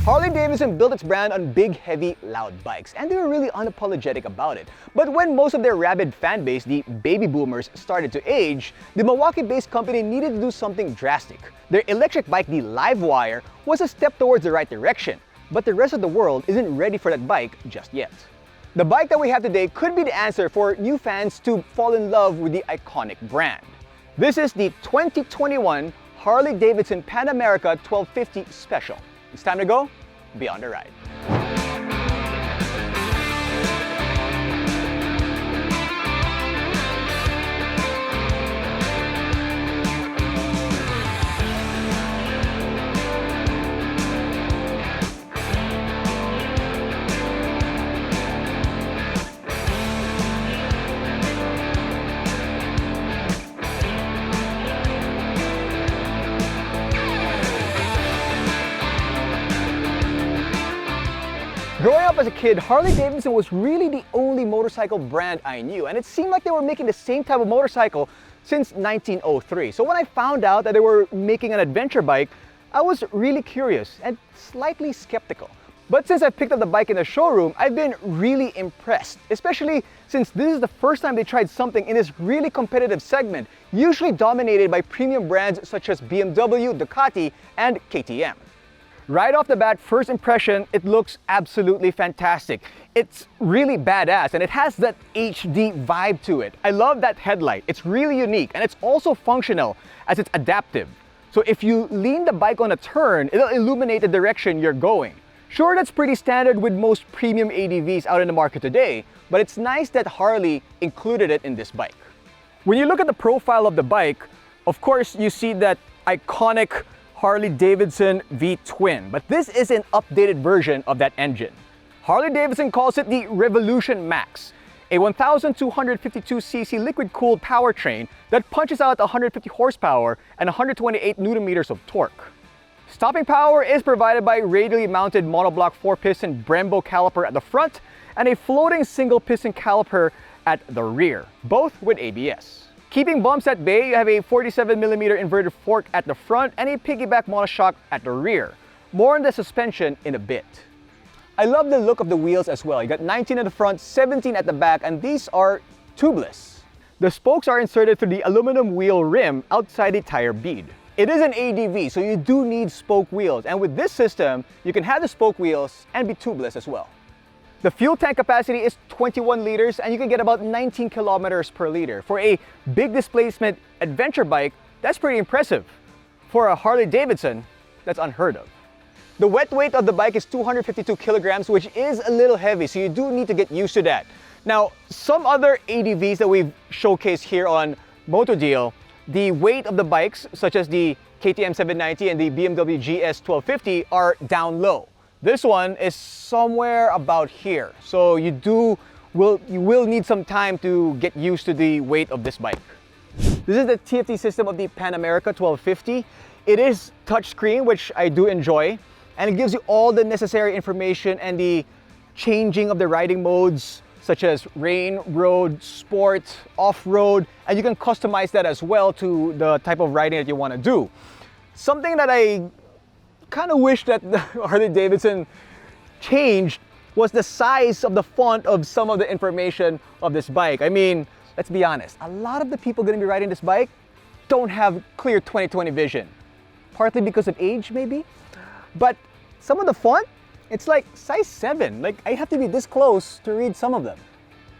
Harley-Davidson built its brand on big, heavy, loud bikes, and they were really unapologetic about it. But when most of their rabid fan base, the baby boomers, started to age, the Milwaukee-based company needed to do something drastic. Their electric bike, the Livewire, was a step towards the right direction, but the rest of the world isn't ready for that bike just yet. The bike that we have today could be the answer for new fans to fall in love with the iconic brand. This is the 2021 Harley-Davidson Pan America 1250 Special. It's time to go beyond the ride. Growing up as a kid, Harley-Davidson was really the only motorcycle brand I knew, and it seemed like they were making the same type of motorcycle since 1903. So when I found out that they were making an adventure bike, I was really curious and slightly skeptical. But since I picked up the bike in the showroom, I've been really impressed, especially since this is the first time they tried something in this really competitive segment, usually dominated by premium brands such as BMW, Ducati, and KTM. Right off the bat, first impression, it looks absolutely fantastic. It's really badass and it has that HD vibe to it. I love that headlight. It's really unique and it's also functional as it's adaptive. So if you lean the bike on a turn, it'll illuminate the direction you're going. Sure, that's pretty standard with most premium ADVs out in the market today, but it's nice that Harley included it in this bike. When you look at the profile of the bike, of course you see that iconic Harley-Davidson V-Twin, but this is an updated version of that engine. Harley-Davidson calls it the Revolution Max, a 1,252cc liquid-cooled powertrain that punches out 150 horsepower and 128 Nm of torque. Stopping power is provided by radially mounted monoblock 4-piston Brembo caliper at the front and a floating single-piston caliper at the rear, both with ABS. Keeping bumps at bay, you have a 47mm inverted fork at the front and a piggyback monoshock at the rear. More on the suspension in a bit. I love the look of the wheels as well. You got 19 at the front, 17 at the back, and these are tubeless. The spokes are inserted through the aluminum wheel rim outside the tire bead. It is an ADV, so you do need spoke wheels, and with this system, you can have the spoke wheels and be tubeless as well. The fuel tank capacity is 21 liters and you can get about 19 kilometers per liter. For a big displacement adventure bike, that's pretty impressive. For a Harley-Davidson, that's unheard of. The wet weight of the bike is 252 kilograms, which is a little heavy, so you do need to get used to that. Now, some other ADVs that we've showcased here on MotoDeal, the weight of the bikes, such as the KTM 790 and the BMW GS 1250, are down low. This one is somewhere about here, so you will need some time to get used to the weight of this bike. This is the TFT system of the Pan America 1250. It is touchscreen, which I do enjoy, and it gives you all the necessary information and the changing of the riding modes, such as rain, road, sport, off-road, and you can customize that as well to the type of riding that you want to do. Something that I kind of wish that Harley-Davidson changed was the size of the font of some of the information of this bike. I mean, let's be honest, a lot of the people going to be riding this bike don't have clear 20/20 vision. Partly because of age, maybe? But some of the font, it's like size 7. Like, I have to be this close to read some of them.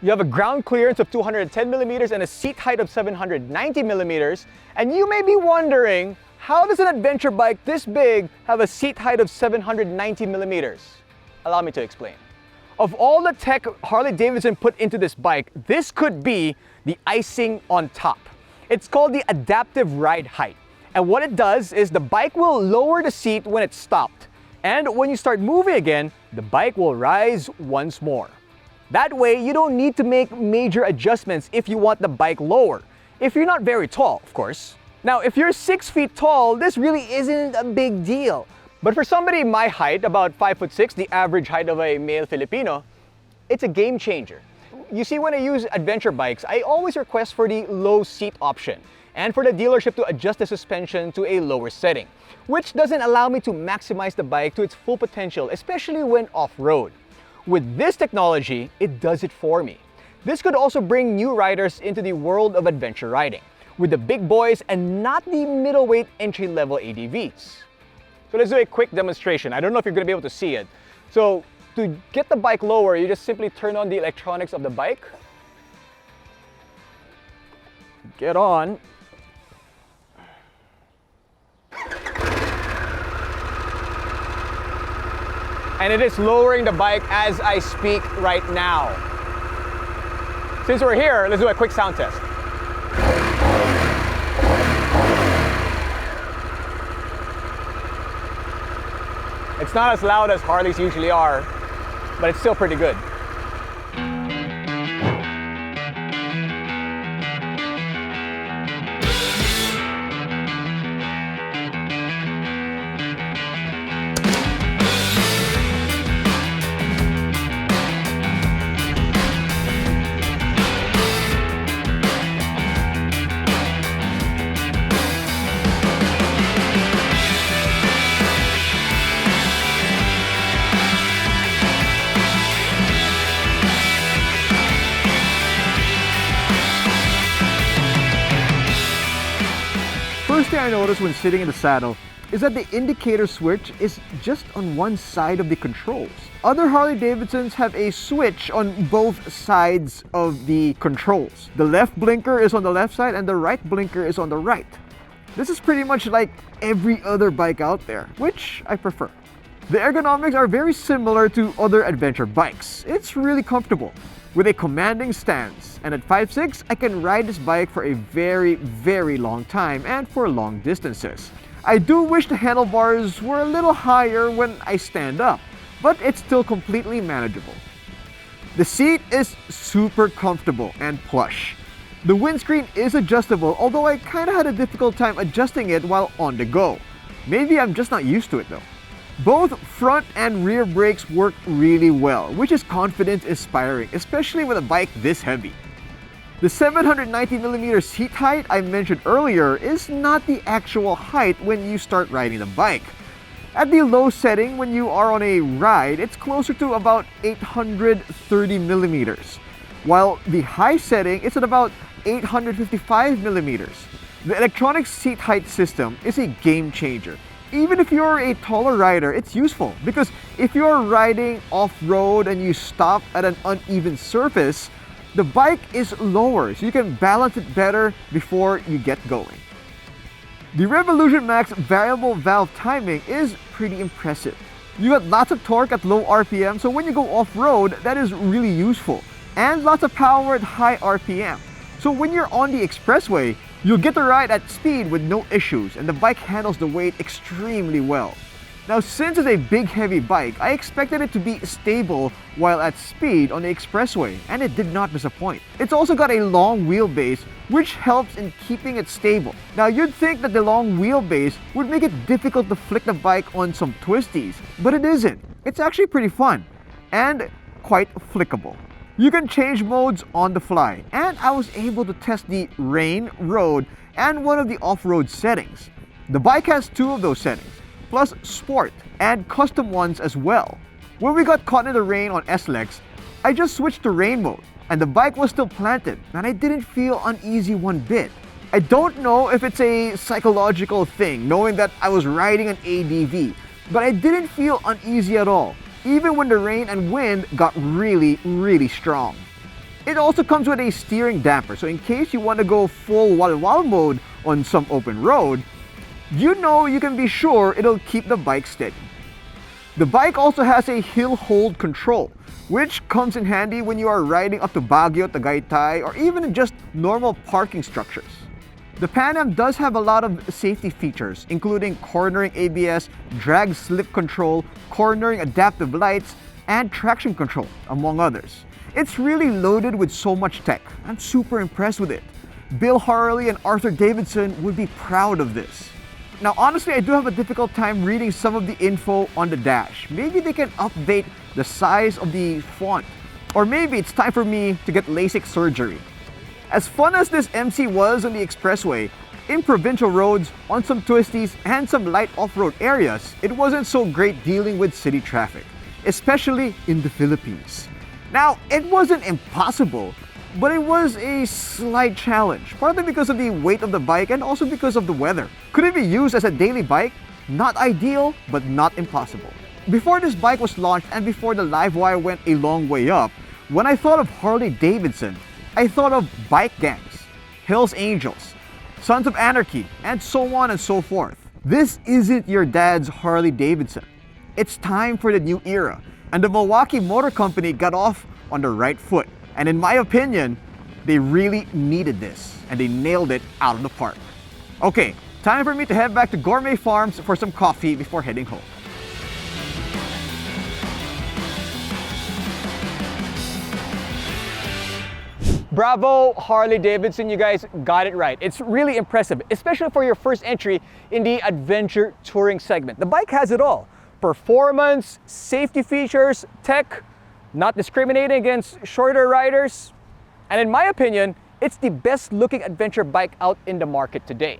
You have a ground clearance of 210 millimeters and a seat height of 790 millimeters. And you may be wondering, how does an adventure bike this big have a seat height of 790 millimeters? Allow me to explain. Of all the tech Harley-Davidson put into this bike, this could be the icing on top. It's called the adaptive ride height. And what it does is the bike will lower the seat when it's stopped. And when you start moving again, the bike will rise once more. That way, you don't need to make major adjustments if you want the bike lower. If you're not very tall, of course. Now, if you're 6 feet tall, this really isn't a big deal. But for somebody my height, about 5'6", the average height of a male Filipino, it's a game changer. You see, when I use adventure bikes, I always request for the low seat option. and for the dealership to adjust the suspension to a lower setting, which doesn't allow me to maximize the bike to its full potential, especially when off-road. With this technology, it does it for me. This could also bring new riders into the world of adventure riding, with the big boys and not the middleweight entry-level ADVs. So let's do a quick demonstration. I don't know if you're going to be able to see it. So to get the bike lower, you just simply turn on the electronics of the bike. Get on. And it is lowering the bike as I speak right now. Since we're here, let's do a quick sound test. It's not as loud as Harleys usually are, but it's still pretty good. First thing I noticed when sitting in the saddle is that the indicator switch is just on one side of the controls. Other Harley-Davidsons have a switch on both sides of the controls. The left blinker is on the left side and the right blinker is on the right. This is pretty much like every other bike out there, which I prefer. The ergonomics are very similar to other adventure bikes. It's really comfortable, with a commanding stance, and at 5'6", I can ride this bike for a very long time and for long distances. I do wish the handlebars were a little higher when I stand up, but it's still completely manageable. The seat is super comfortable and plush. The windscreen is adjustable, although I kinda had a difficult time adjusting it while on the go. Maybe I'm just not used to it though. Both front and rear brakes work really well, which is confidence-inspiring, especially with a bike this heavy. The 790mm seat height I mentioned earlier is not the actual height when you start riding the bike. At the low setting, when you are on a ride, it's closer to about 830mm, while the high setting is at about 855mm. The electronic seat height system is a game changer. Even if you're a taller rider, it's useful because if you're riding off-road and you stop at an uneven surface, the bike is lower so you can balance it better before you get going. The Revolution Max variable valve timing is pretty impressive. You got lots of torque at low RPM, so when you go off-road, that is really useful. And lots of power at high RPM. So when you're on the expressway, you'll get to ride at speed with no issues, and the bike handles the weight extremely well. Now, since it's a big heavy bike, I expected it to be stable while at speed on the expressway, and it did not disappoint. It's also got a long wheelbase, which helps in keeping it stable. Now, you'd think that the long wheelbase would make it difficult to flick the bike on some twisties, but it isn't. It's actually pretty fun, and quite flickable. You can change modes on the fly, and I was able to test the rain, road, and one of the off-road settings. The bike has two of those settings, plus sport, and custom ones as well. When we got caught in the rain on S-Lex, I just switched to rain mode, and the bike was still planted, and I didn't feel uneasy one bit. I don't know if it's a psychological thing, knowing that I was riding an ADV, but I didn't feel uneasy at all, even when the rain and wind got really strong. It also comes with a steering damper, so in case you want to go full wall mode on some open road, you know you can be sure it'll keep the bike steady. The bike also has a hill hold control, which comes in handy when you are riding up to Baguio, Tagaytay, or even just normal parking structures. The Pan Am does have a lot of safety features, including cornering ABS, drag slip control, cornering adaptive lights, and traction control, among others. It's really loaded with so much tech. I'm super impressed with it. Bill Harley and Arthur Davidson would be proud of this. Now, honestly, I do have a difficult time reading some of the info on the dash. Maybe they can update the size of the font, or maybe it's time for me to get LASIK surgery. As fun as this MC was on the expressway, In provincial roads, on some twisties, and some light off-road areas, it wasn't so great dealing with city traffic, especially in the Philippines. Now, it wasn't impossible, but it was a slight challenge, partly because of the weight of the bike and also because of the weather. Could it be used as a daily bike? Not ideal, but not impossible. Before this bike was launched and before the live wire went a long way up, when I thought of Harley-Davidson, I thought of bike gangs, Hells Angels, Sons of Anarchy, and so on and so forth. This isn't your dad's Harley-Davidson. It's time for the new era, and the Milwaukee Motor Company got off on the right foot. And in my opinion, they really needed this, and they nailed it out of the park. Okay, time for me to head back to Gourmet Farms for some coffee before heading home. Bravo, Harley-Davidson, you guys got it right. It's really impressive, especially for your first entry in the adventure touring segment. The bike has it all. Performance, safety features, tech, not discriminating against shorter riders. And in my opinion, it's the best looking adventure bike out in the market today.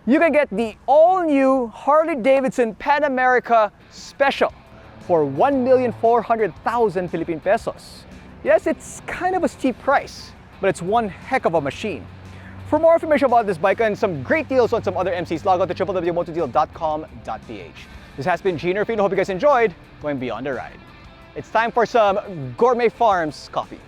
You can get the all-new Harley-Davidson Pan America Special for 1,400,000 Philippine pesos. Yes, it's kind of a steep price, but it's one heck of a machine. For more information about this bike and some great deals on some other MCs, log on to www.motodeal.com.ph. This has been Gene Rufino. Hope you guys enjoyed going beyond the ride. It's time for some Gourmet Farms coffee.